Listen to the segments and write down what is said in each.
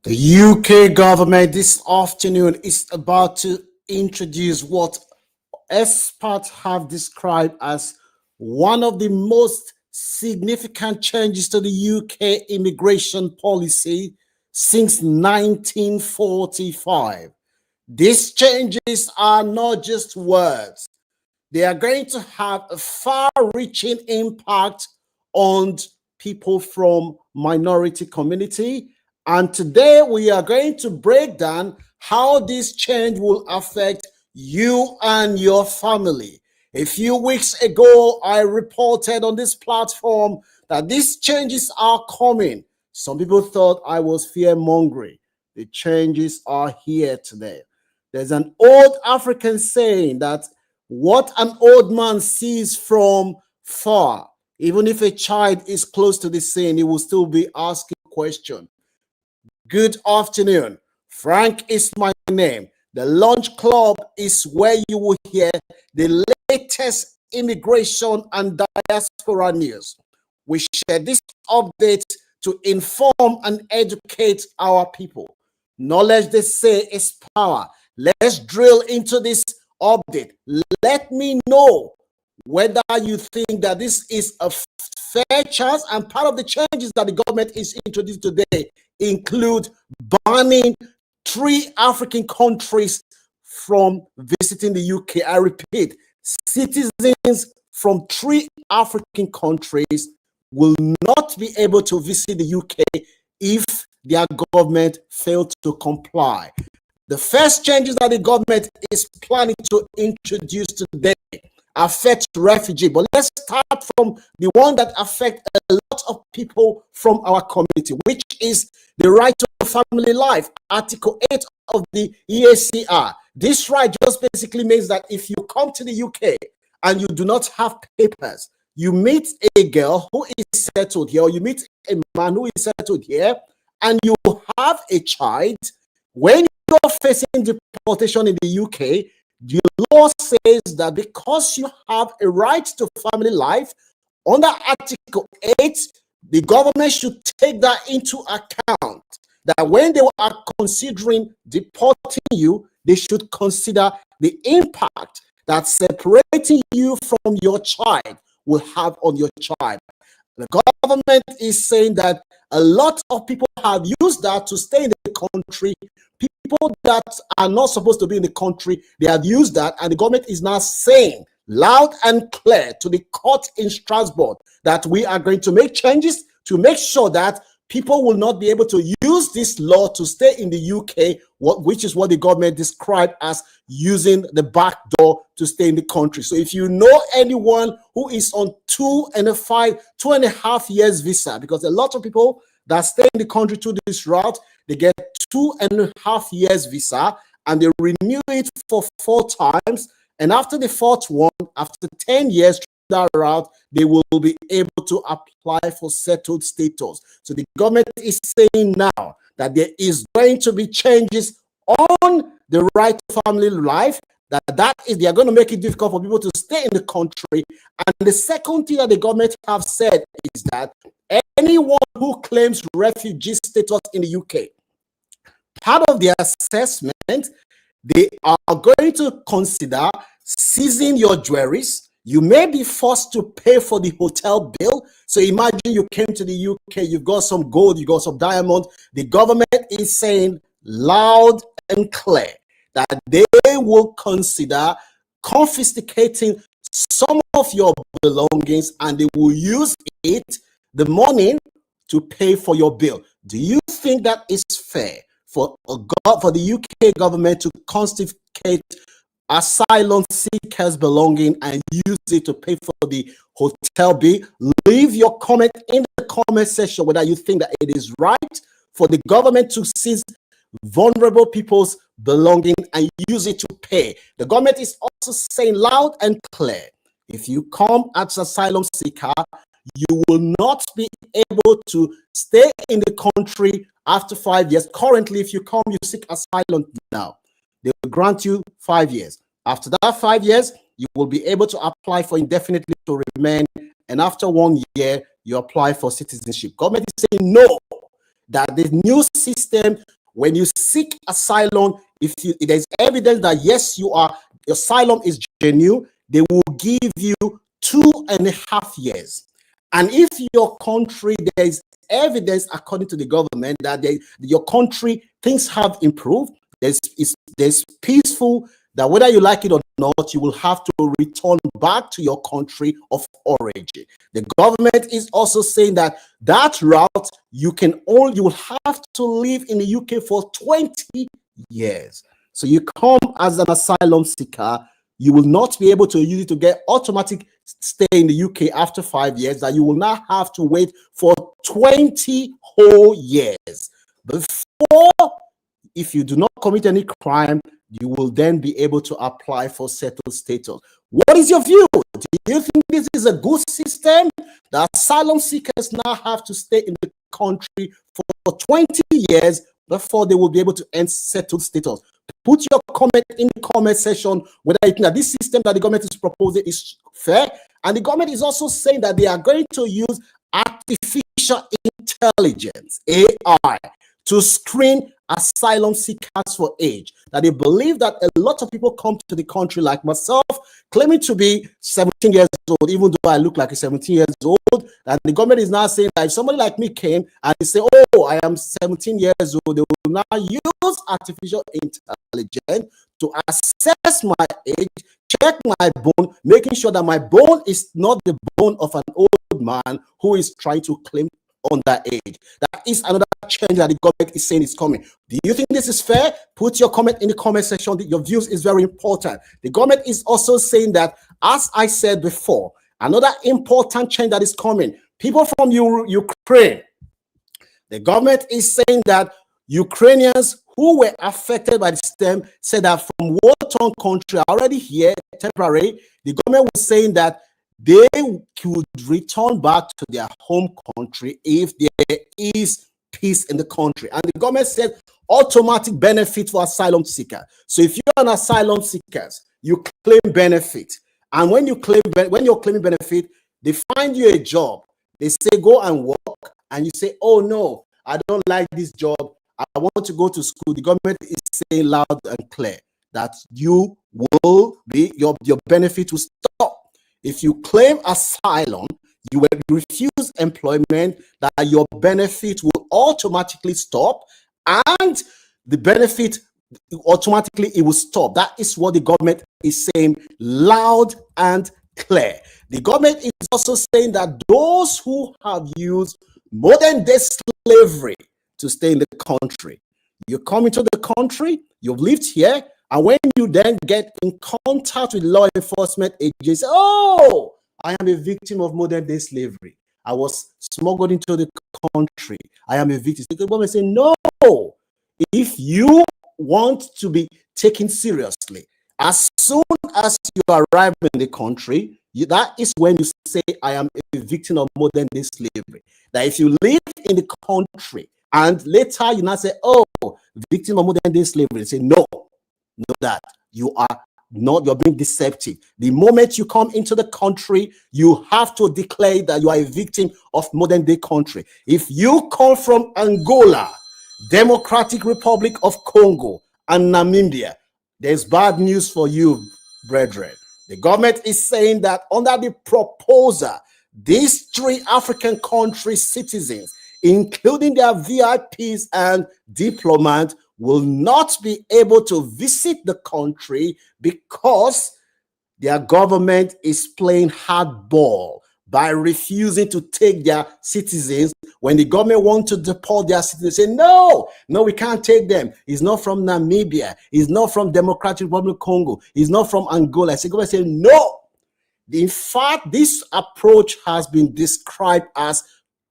The UK government this afternoon is about to introduce what experts have described as one of the most significant changes to the UK immigration policy since 1945. These changes are not just words, they are going to have a far-reaching impact on people from minority community. And today we are going to break down how this change will affect you and your family. A few weeks ago, I reported on this platform that these changes are coming. Some people thought I was fear-mongering. The changes are here today. There's an old African saying that what an old man sees from far, even if a child is close to the scene, he will still be asking questions. Good afternoon. Frank is my name. The Lunch Club is where you will hear the latest immigration and diaspora news. We share this update to inform and educate our people. Knowledge, they say, is power. Let's drill into this update. Let me know whether you think that this is a fair chance, and part of the changes that the government is introducing today include banning 3 African countries from visiting the UK. I repeat, citizens from 3 African countries will not be able to visit the UK if their government failed to comply. The first changes that the government is planning to introduce today affect refugee, but let's start from the one that affects a lot of people from our community, which is the right to family life, Article 8 of the EACR. This right just basically means that if you come to the UK and you do not have papers, you meet a girl who is settled here, or you meet a man who is settled here, and you have a child, when you're facing deportation in the UK, the law says that because you have a right to family life, under Article 8, the government should take that into account. That when they are considering deporting you, they should consider the impact that separating you from your child will have on your child. The government is saying that a lot of people have used that to stay in the country. People that are not supposed to be in the country, they have used that, and the government is now saying loud and clear to the court in Strasbourg that we are going to make changes to make sure that people will not be able to use this law to stay in the UK, which is what the government described as using the back door to stay in the country. So if you know anyone who is on 2.5 years visa, because a lot of people that stay in the country to this route, they get 2.5 years visa and they renew it for 4 times. And after the 4th one, after 10 years that route, they will be able to apply for settled status. So the government is saying now that there is going to be changes on the right to family life, that is, they are going to make it difficult for people to stay in the country. And the second thing that the government have said is that anyone who claims refugee status in the UK, part of the assessment, they are going to consider seizing your jewelries. You may be forced to pay for the hotel bill. So imagine you came to the UK, you've got some gold, you got some diamond. The government is saying loud and clear that they will consider confiscating some of your belongings, and they will use the money, to pay for your bill. Do you think that is fair for the UK government to confiscate asylum seekers' belonging and use it to pay for the hotel bill? Leave your comment in the comment section whether you think that it is right for the government to seize vulnerable people's belonging and use it to pay. The government is also saying loud and clear, if you come as an asylum seeker, you will not be able to stay in the country after 5 years. Currently, if you come, you seek asylum now, they will grant you 5 years. After that 5 years, you will be able to apply for indefinitely to remain, and after 1 year, you apply for citizenship. Government is saying no. that the new system, when you seek asylum, if there's evidence that yes, your asylum is genuine, they will give you 2.5 years. And if your country, there is evidence according to the government that your country, things have improved, there's peaceful, that whether you like it or not, you will have to return back to your country of origin. The government is also saying that route, you will have to live in the UK for 20 years. So you come as an asylum seeker, you will not be able to use it to get automatic stay in the UK after 5 years, that you will now have to wait for 20 whole years before, if you do not commit any crime, you will then be able to apply for settled status. What is your view? Do you think this is a good system? The asylum seekers now have to stay in the country for 20 years before they will be able to end settled status. Put your comment in the comment section whether you think that this system that the government is proposing is fair. And the government is also saying that they are going to use artificial intelligence, AI, to screen asylum seekers for age. That they believe that a lot of people come to the country like myself, claiming to be 17 years old, even though I look like a 17 years old. And the government is now saying that if somebody like me came and they say, oh, I am 17 years old, they will now use artificial intelligence to assess my age, check my bone, making sure that my bone is not the bone of an old man who is trying to claim underage. That is another change that the government is saying is coming. Do you think this is fair? Put your comment in the comment section. Your views is very important. The government is also saying that, as I said before, another important change that is coming. People from Ukraine. The government is saying that Ukrainians who were affected by the system said that from war-torn country are already here temporary. The government was saying that they could return back to their home country if there is peace in the country. And the government said automatic benefit for asylum seekers. So if you're an asylum seeker, you claim benefit. And when you're claiming benefit, they find you a job. They say, go and work. And you say, oh no, I don't like this job. I want to go to school. The government is saying loud and clear that you will be, your benefit will stop. If you claim asylum, you will refuse employment, that your benefit will automatically stop, and the benefit automatically it will stop. That is what the government is saying loud and clear. The government is also saying that those who have used modern day slavery to stay in the country, you come into the country, you've lived here, and when you then get in contact with law enforcement agencies, oh, I am a victim of modern day slavery. I was smuggled into the country. I am a victim. The government say, no, if you want to be taken seriously, as soon as you arrive in the country, that is when you say, I am a victim of modern day slavery. That if you live in the country and later you now say, oh, victim of modern day slavery, they say, no, know that you are not, you're being deceptive. The moment you come into the country, you have to declare that you are a victim of modern day country. If you come from Angola, Democratic Republic of Congo, and Namibia, there's bad news for you, brethren. The government is saying that under the proposal, these 3 African country citizens, including their VIPs and diplomats, will not be able to visit the country because their government is playing hardball by refusing to take their citizens. When the government wants to deport their citizens, say, no, we can't take them. He's not from Namibia. He's not from Democratic Republic of Congo. He's not from Angola. So the government say, no. In fact, this approach has been described as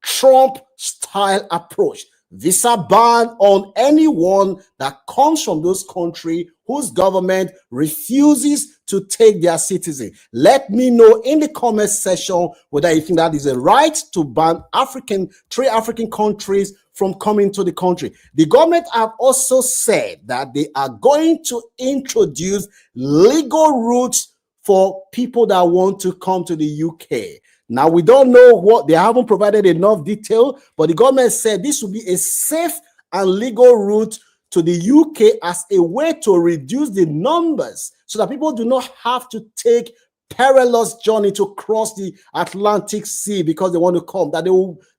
Trump-style approach. Visa ban on anyone that comes from those countries whose government refuses to take their citizens. Let me know in the comment section whether you think that is a right to ban 3 African countries from coming to the country. The government have also said that they are going to introduce legal routes for people that want to come to the UK. Now, we don't know what, they haven't provided enough detail, but the government said this will be a safe and legal route to the UK as a way to reduce the numbers so that people do not have to take perilous journey to cross the Atlantic Sea because they want to come. That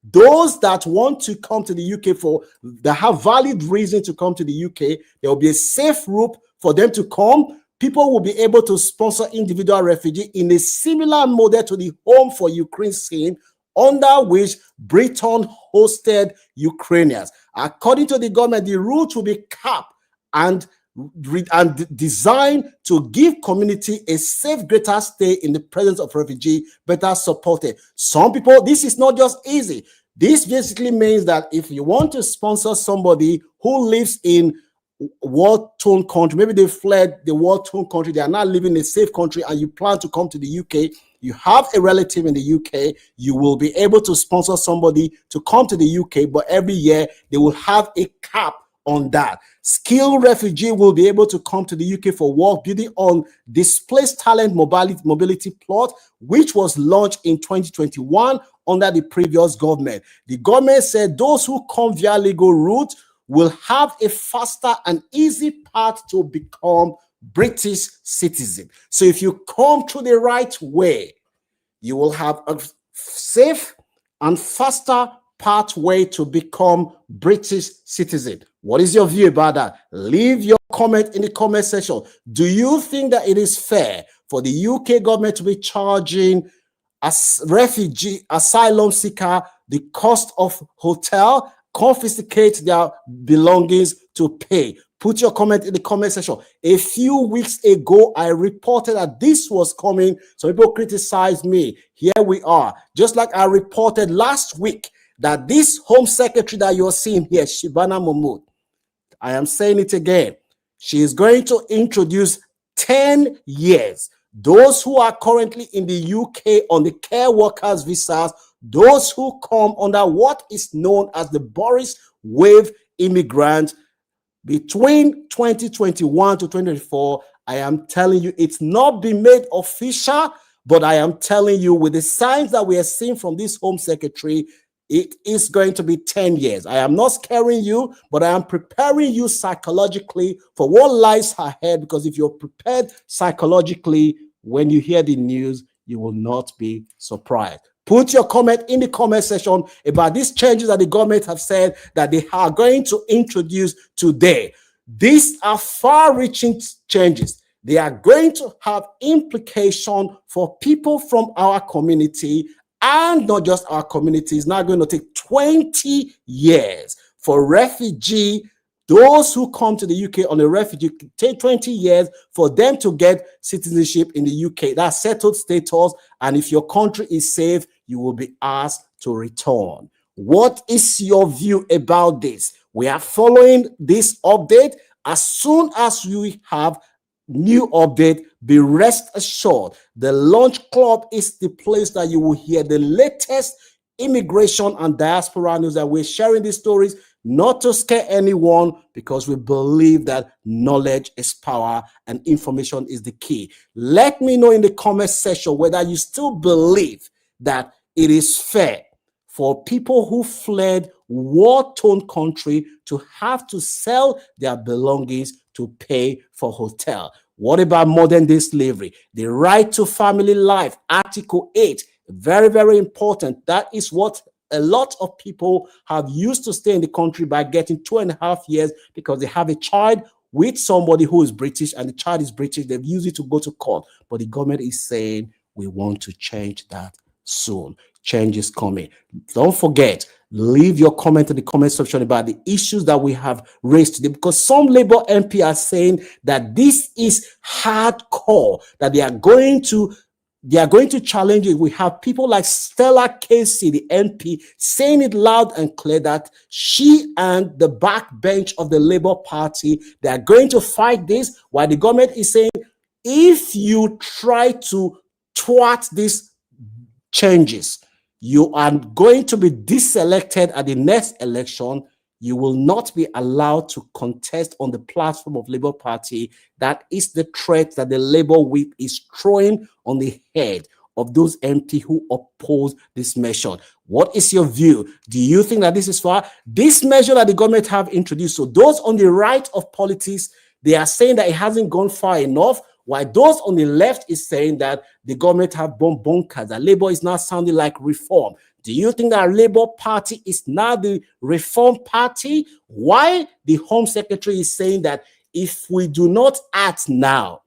those that want to come to the UK that have valid reason to come to the UK, there will be a safe route for them to come. People will be able to sponsor individual refugees in a similar model to the Home for Ukraine scheme, under which Britain hosted Ukrainians. According to the government, the route will be capped and designed to give community a safe, greater stay in the presence of refugee, better supported. Some people, this is not just easy. This basically means that if you want to sponsor somebody who lives in war-torn country, maybe they fled the war-torn country, they are now living in a safe country, and you plan to come to the UK, you have a relative in the UK, you will be able to sponsor somebody to come to the UK, but every year they will have a cap on that. Skilled refugee will be able to come to the UK for work, building on displaced talent mobility plot, which was launched in 2021 under the previous government. The government said those who come via legal route will have a faster and easy path to become British citizen. So if you come through the right way, you will have a safe and faster pathway to become British citizen. What is your view about that? Leave your comment in the comment section. Do you think that it is fair for the UK government to be charging as refugee asylum seeker the cost of hotel, confiscate their belongings to pay? Put your comment in the comment section. A few weeks ago, I reported that this was coming. Some people criticized me. Here we are. Just like I reported last week that this Home Secretary that you're seeing here, Shibana Mahmood, I am saying it again, she is going to introduce 10 years. Those who are currently in the UK on the care workers visas, those who come under what is known as the Boris wave immigrant, between 2021 to 2024, I am telling you, it's not been made official, but I am telling you, with the signs that we are seeing from this Home Secretary, it is going to be 10 years. I am not scaring you, but I am preparing you psychologically for what lies ahead, because if you're prepared psychologically, when you hear the news, you will not be surprised. Put your comment in the comment section about these changes that the government have said that they are going to introduce today. These are far-reaching changes. They are going to have implication for people from our community, and not just our community. It's now going to take 20 years for refugee, those who come to the UK on a refugee, take 20 years for them to get citizenship in the UK. That's settled status. And if your country is safe, you will be asked to return. What is your view about this? We are following this update. As soon as we have new update, be rest assured, the Launch Club is the place that you will hear the latest immigration and diaspora news. That we're sharing these stories not to scare anyone, because we believe that knowledge is power and information is the key. Let me know in the comment section whether you still believe that it is fair for people who fled war-torn country to have to sell their belongings to pay for hotel. What about modern day slavery? The right to family life, Article 8, very, very important. That is what a lot of people have used to stay in the country by getting 2.5 years because they have a child with somebody who is British and the child is British. They've used it to go to court. But the government is saying we want to change that soon. Change is coming. Don't forget, leave your comment in the comment section about the issues that we have raised today, because some Labour MP are saying that this is hardcore, that they are going to challenge it. We have people like Stella Casey, the MP, saying it loud and clear that she and the backbench of the Labour Party, they are going to fight this, while the government is saying, if you try to thwart these changes, you are going to be deselected at the next election. You will not be allowed to contest on the platform of Labour Party. That is the threat that the Labour whip is throwing on the head of those MP who oppose this measure. What is your view? Do you think that this is fair? This measure that the government have introduced, so those on the right of politics, they are saying that it hasn't gone far enough, while those on the left is saying that the government have bomb bunkers, that Labour is now sounding like reform. Do you think that Labour Party is now the reform party? Why the Home Secretary is saying that if we do not act now,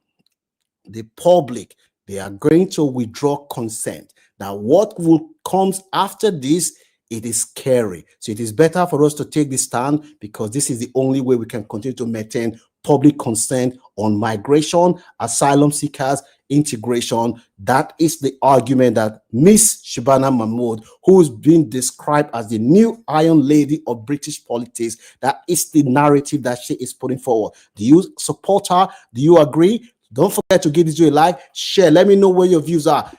the public, they are going to withdraw consent. Now, what will comes after this, it is scary. So it is better for us to take this stand, because this is the only way we can continue to maintain public consent on migration, asylum seekers, integration. That is the argument that Miss Shabana Mahmood, who is being described as the new Iron Lady of British politics, that is the narrative that she is putting forward. Do you support her? Do you agree? Don't forget to give this video a like, share. Let me know where your views are.